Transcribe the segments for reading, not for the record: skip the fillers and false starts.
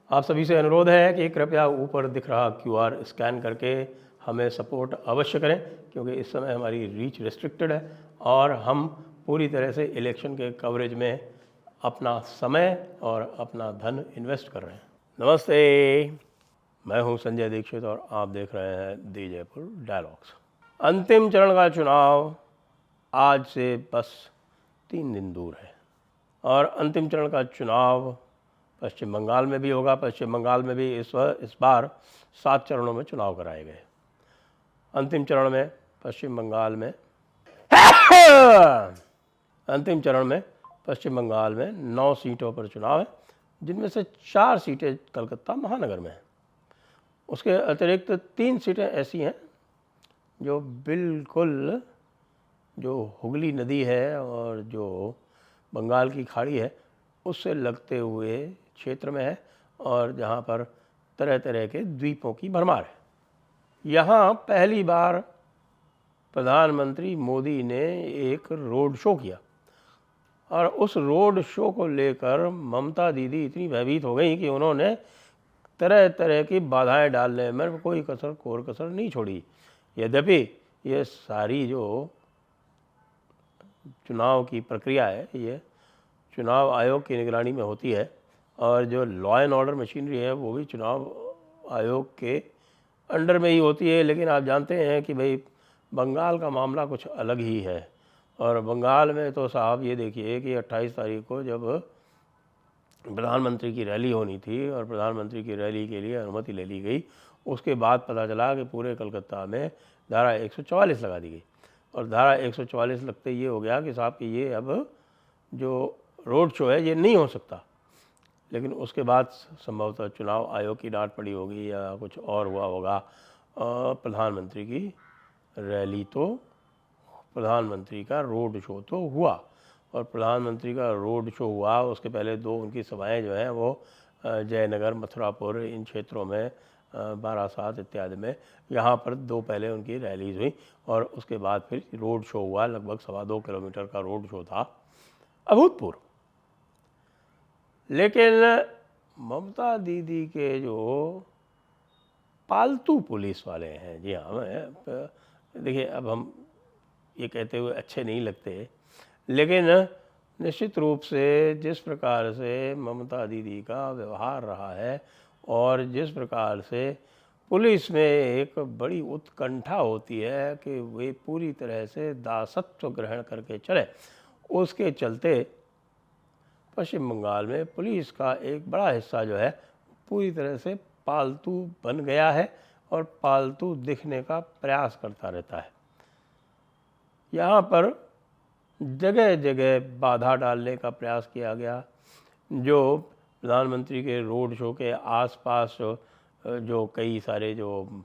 आप सभी से अनुरोध है कि कृपया ऊपर दिख रहा क्यूआर स्कैन करके हमें सपोर्ट अवश्य करें, क्योंकि इस समय हमारी रीच रिस्ट्रिक्टेड है और हम पूरी तरह से इलेक्शन के कवरेज में अपना समय और अपना धन इन्वेस्ट कर रहे हैं। नमस्ते, मैं हूं संजय दीक्षित और आप देख रहे हैं दी जयपुर डायलॉग्स। अंतिम चरण का चुनाव आज से बस 3 दिन दूर है और अंतिम चरण का चुनाव पश्चिम बंगाल में भी होगा। पश्चिम बंगाल में भी इस बार 7 चरणों में चुनाव कराए गए। अंतिम चरण में पश्चिम बंगाल में अंतिम चरण में पश्चिम बंगाल में 9 सीटों पर चुनाव है, जिनमें से 4 सीटें कलकत्ता महानगर में हैं। उसके अतिरिक्त 3 सीटें ऐसी हैं जो बिल्कुल जो हुगली नदी है और जो बंगाल की खाड़ी है उससे लगते हुए क्षेत्र में है और जहाँ पर तरह तरह के द्वीपों की भरमार है। यहाँ पहली बार प्रधानमंत्री मोदी ने एक रोड शो किया और उस रोड शो को लेकर ममता दीदी इतनी भयभीत हो गई कि उन्होंने तरह तरह की बाधाएं डालने में कोई कोर कसर नहीं छोड़ी। यद्यपि ये सारी जो चुनाव की प्रक्रिया है ये चुनाव आयोग की निगरानी में होती है और जो लॉ एंड ऑर्डर मशीनरी है वो भी चुनाव आयोग के अंडर में ही होती है। लेकिन आप जानते हैं कि भाई बंगाल का मामला कुछ अलग ही है और बंगाल में तो साहब ये देखिए कि 28 तारीख को जब प्रधानमंत्री की रैली होनी थी और प्रधानमंत्री की रैली के लिए अनुमति ले ली गई, उसके बाद पता चला कि पूरे कलकत्ता में धारा 144 लगा दी गई और धारा 144 लगते ये हो गया कि साहब कि ये अब जो रोड शो है ये नहीं हो सकता। लेकिन उसके बाद संभवतः चुनाव आयोग की डांट पड़ी होगी या कुछ और हुआ होगा। प्रधानमंत्री की रैली तो प्रधानमंत्री का रोड शो तो हुआ और प्रधानमंत्री का रोड शो हुआ। उसके पहले 2 उनकी सभाएं जो हैं वो जयनगर, मथुरापुर इन क्षेत्रों में, बारासात इत्यादि में, यहाँ पर 2 पहले उनकी रैलीज हुई और उसके बाद फिर रोड शो हुआ। लगभग 2.25 किलोमीटर का रोड शो था, अभूतपूर्व। लेकिन ममता दीदी के जो पालतू पुलिस वाले हैं, जी हाँ, मैं देखिए अब हम ये कहते हुए अच्छे नहीं लगते, लेकिन निश्चित रूप से जिस प्रकार से ममता दीदी का व्यवहार रहा है और जिस प्रकार से पुलिस में एक बड़ी उत्कंठा होती है कि वे पूरी तरह से दासत्व ग्रहण करके चले, उसके चलते पश्चिम बंगाल में पुलिस का एक बड़ा हिस्सा जो है पूरी तरह से पालतू बन गया है और पालतू दिखने का प्रयास करता रहता है। यहाँ पर जगह जगह बाधा डालने का प्रयास किया गया। जो प्रधानमंत्री के रोड शो के आसपास जो कई सारे जो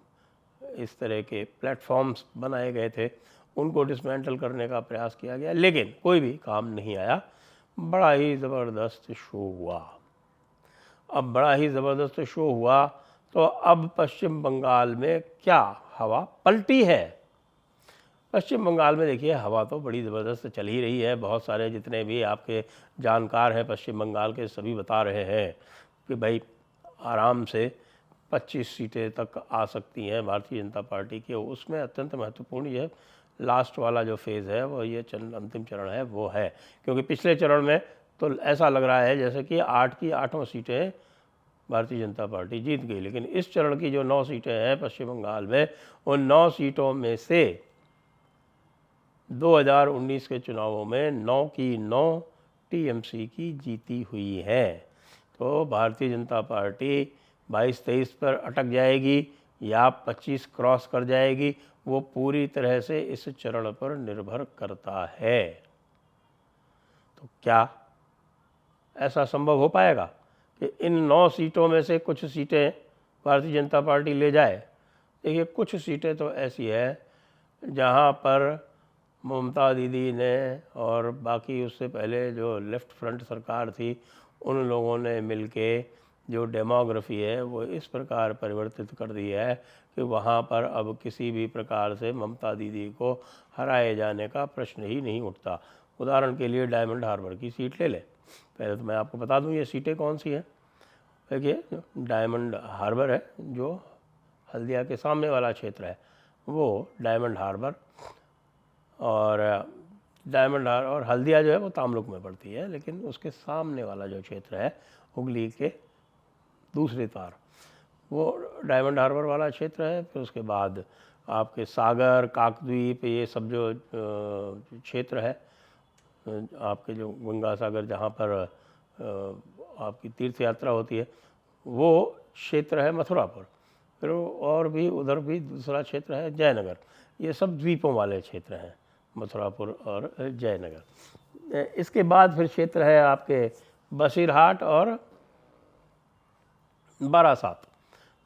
इस तरह के प्लेटफॉर्म्स बनाए गए थे उनको डिसमेंटल करने का प्रयास किया गया, लेकिन कोई भी काम नहीं आया। बड़ा ही ज़बरदस्त शो हुआ। अब बड़ा ही ज़बरदस्त शो हुआ तो अब पश्चिम बंगाल में क्या हवा पलटी है? पश्चिम बंगाल में देखिए हवा तो बड़ी ज़बरदस्त चल ही रही है। बहुत सारे जितने भी आपके जानकार हैं पश्चिम बंगाल के सभी बता रहे हैं कि भाई आराम से 25 सीटें तक आ सकती हैं भारतीय जनता पार्टी की। उसमें अत्यंत महत्वपूर्ण ये लास्ट वाला जो फेज़ है वो ये अंतिम चरण है वो है, क्योंकि पिछले चरण में तो ऐसा लग रहा है जैसे कि 8 की 8 सीटें भारतीय जनता पार्टी जीत गई। लेकिन इस चरण की जो 9 सीटें हैं पश्चिम बंगाल में, उन 9 सीटों में से 2019 के चुनावों में 9 की 9 टीएमसी की जीती हुई है। तो भारतीय जनता पार्टी 22-23 पर अटक जाएगी या 25 क्रॉस कर जाएगी, वो पूरी तरह से इस चरण पर निर्भर करता है। तो क्या ऐसा संभव हो पाएगा कि इन 9 सीटों में से कुछ सीटें भारतीय जनता पार्टी ले जाए? देखिए कुछ सीटें तो ऐसी है जहां पर ममता दीदी ने और बाकी उससे पहले जो लेफ़्ट फ्रंट सरकार थी उन लोगों ने मिलके जो डेमोग्राफी है वो इस प्रकार परिवर्तित कर दी है कि वहाँ पर अब किसी भी प्रकार से ममता दीदी को हराए जाने का प्रश्न ही नहीं उठता। उदाहरण के लिए डायमंड हार्बर की सीट ले लें। पहले तो मैं आपको बता दूं ये सीटें कौन सी हैं। देखिए डायमंड हार्बर है जो हल्दिया के सामने वाला क्षेत्र है, वो डायमंड हार्बर, और डायमंड हार्बर और हल्दिया जो है वो तामलुक में पड़ती है, लेकिन उसके सामने वाला जो क्षेत्र है हुगली के दूसरे तार, वो डायमंड हार्बर वाला क्षेत्र है। फिर उसके बाद आपके सागर, काकद्वीप, ये सब जो क्षेत्र है, आपके जो गंगा सागर जहाँ पर आपकी तीर्थ यात्रा होती है, वो क्षेत्र है मथुरापुर। फिर और भी उधर भी दूसरा क्षेत्र है जयनगर। ये सब द्वीपों वाले क्षेत्र हैं, मथुरापुर और जयनगर। इसके बाद फिर क्षेत्र है आपके बसीरहाट और बारासात।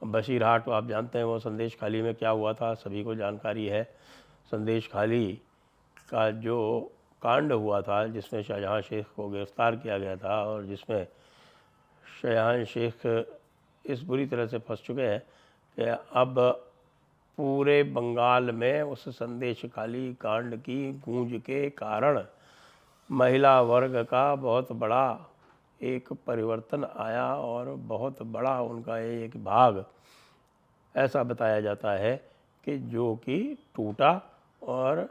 बसीरहाट तो आप जानते हैं, वो संदेश खाली में क्या हुआ था, सभी को जानकारी है। संदेश खाली का जो कांड हुआ था, जिसमें शाहजहां शेख को गिरफ्तार किया गया था, और जिसमें शाहजहां शेख इस बुरी तरह से फंस चुके हैं कि अब पूरे बंगाल में उस संदेश खाली कांड की गूंज के कारण महिला वर्ग का बहुत बड़ा एक परिवर्तन आया, और बहुत बड़ा उनका एक भाग ऐसा बताया जाता है कि जो कि टूटा, और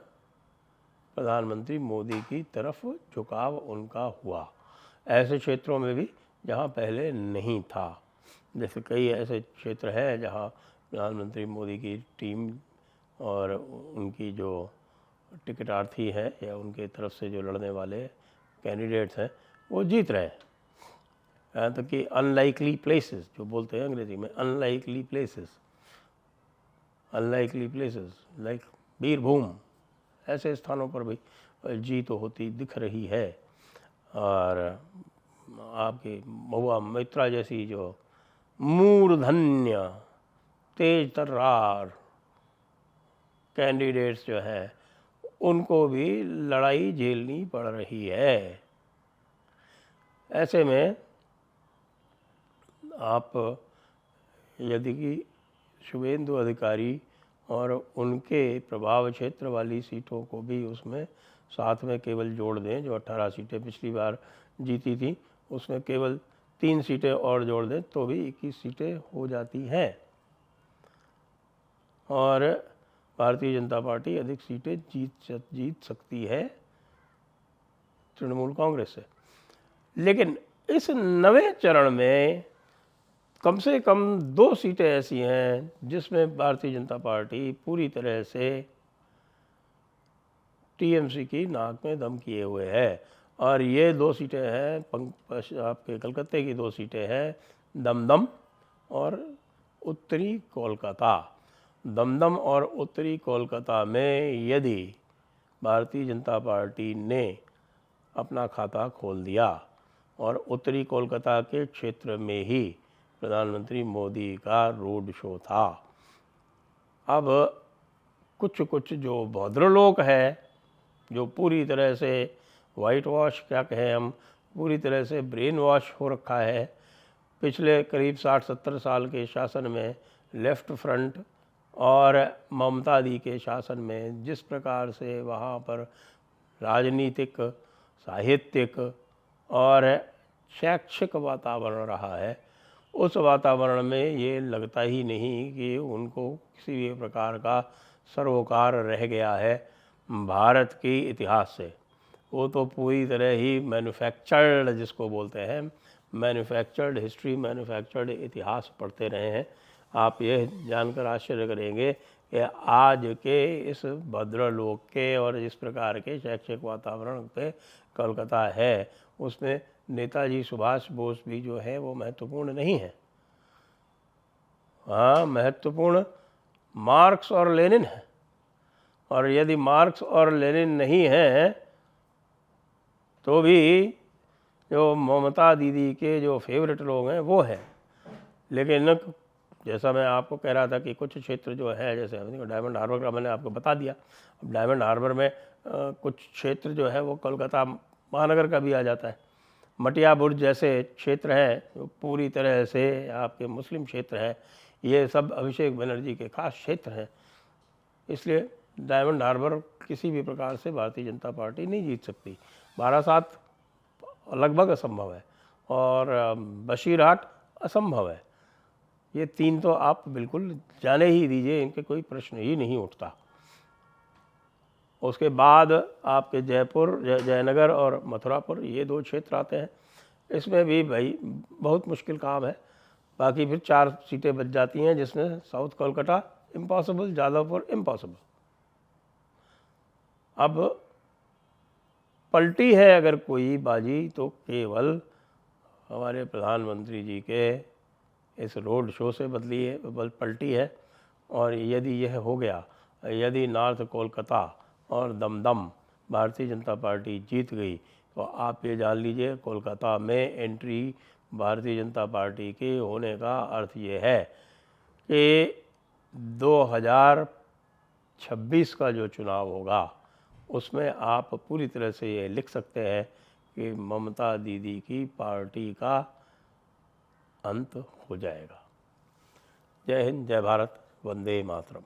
प्रधानमंत्री मोदी की तरफ झुकाव उनका हुआ, ऐसे क्षेत्रों में भी जहां पहले नहीं था। जैसे कई ऐसे क्षेत्र हैं जहां प्रधानमंत्री मोदी की टीम और उनकी जो टिकटार्थी है या उनके तरफ से जो लड़ने वाले कैंडिडेट्स हैं वो जीत रहे हैं। यहाँ तक कि अनलाइकली प्लेसेस जो बोलते हैं अंग्रेजी में, अनलाइकली प्लेसेस लाइक बीरभूम, ऐसे स्थानों पर भी जीत होती दिख रही है। और आपकी महुआ मित्रा जैसी जो मूर्धन्य तेज तर्रार कैंडिडेट्स जो हैं उनको भी लड़ाई झेलनी पड़ रही है। ऐसे में आप यदि कि शुभेंदु अधिकारी और उनके प्रभाव क्षेत्र वाली सीटों को भी उसमें साथ में केवल जोड़ दें, जो 18 सीटें पिछली बार जीती थी उसमें केवल 3 सीटें और जोड़ दें तो भी 21 सीटें हो जाती हैं, और भारतीय जनता पार्टी अधिक सीटें जीत सकती है तृणमूल कांग्रेस से। लेकिन इस नवे चरण में कम से कम 2 सीटें ऐसी हैं जिसमें भारतीय जनता पार्टी पूरी तरह से टीएमसी की नाक में दम किए हुए है, और ये 2 सीटें हैं आपके कलकत्ते की 2 सीटें हैं, दमदम और उत्तरी कोलकाता। दमदम और उत्तरी कोलकाता में यदि भारतीय जनता पार्टी ने अपना खाता खोल दिया और उत्तरी कोलकाता के क्षेत्र में ही प्रधानमंत्री मोदी का रोड शो था, अब कुछ जो भद्र लोग हैं, जो पूरी तरह से वाइट वॉश क्या कहें हम, पूरी तरह से ब्रेन वॉश हो रखा है पिछले करीब 60-70 साल के शासन में, लेफ़्ट फ्रंट और ममता दी के शासन में जिस प्रकार से वहाँ पर राजनीतिक, साहित्यिक और शैक्षिक वातावरण रहा है, उस वातावरण में ये लगता ही नहीं कि उनको किसी भी प्रकार का सरोकार रह गया है भारत के इतिहास से। वो तो पूरी तरह ही मैन्युफैक्चर्ड, जिसको बोलते हैं मैन्युफैक्चर्ड हिस्ट्री, मैन्युफैक्चर्ड इतिहास पढ़ते रहे हैं। आप यह जानकर आश्चर्य करेंगे कि आज के इस भद्रलोक के और जिस प्रकार के शैक्षिक वातावरण पे कोलकाता है, उसमें नेताजी सुभाष बोस भी जो है वो महत्वपूर्ण नहीं है। हाँ, महत्वपूर्ण मार्क्स और लेनिन है, और यदि मार्क्स और लेनिन नहीं है तो भी जो ममता दीदी के जो फेवरेट लोग हैं वो हैं। लेकिन जैसा मैं आपको कह रहा था कि कुछ क्षेत्र जो है, जैसे डायमंड हार्बर का मैंने आपको बता दिया, अब डायमंड हार्बर में कुछ क्षेत्र जो है वो कोलकाता महानगर का भी आ जाता है। मटिया बुर्ज जैसे क्षेत्र हैं जो पूरी तरह से आपके मुस्लिम क्षेत्र हैं, ये सब अभिषेक बनर्जी के खास क्षेत्र हैं। इसलिए डायमंड हार्बर किसी भी प्रकार से भारतीय जनता पार्टी नहीं जीत सकती। बारासात लगभग असंभव है, और बसीरहाट असंभव है। ये 3 तो आप बिल्कुल जाने ही दीजिए, इनके कोई प्रश्न ही नहीं उठता। उसके बाद आपके जयपुर, जयनगर और मथुरापुर, ये 2 क्षेत्र आते हैं। इसमें भी भाई बहुत मुश्किल काम है। बाकी फिर 4 सीटें बच जाती हैं, जिसमें south Kolkata impossible, Jadavpur impossible. अब पलटी है अगर कोई बाजी तो केवल हमारे प्रधानमंत्री जी के इस रोड शो से बदली है, पलटी है। और यदि यह हो गया, यदि नॉर्थ कोलकाता और दमदम भारतीय जनता पार्टी जीत गई, तो आप ये जान लीजिए कोलकाता में एंट्री भारतीय जनता पार्टी के होने का अर्थ ये है कि 2026 का जो चुनाव होगा उसमें आप पूरी तरह से ये लिख सकते हैं कि ममता दीदी की पार्टी का अंत हो जाएगा। जय हिंद, जय भारत, वंदे मातरम।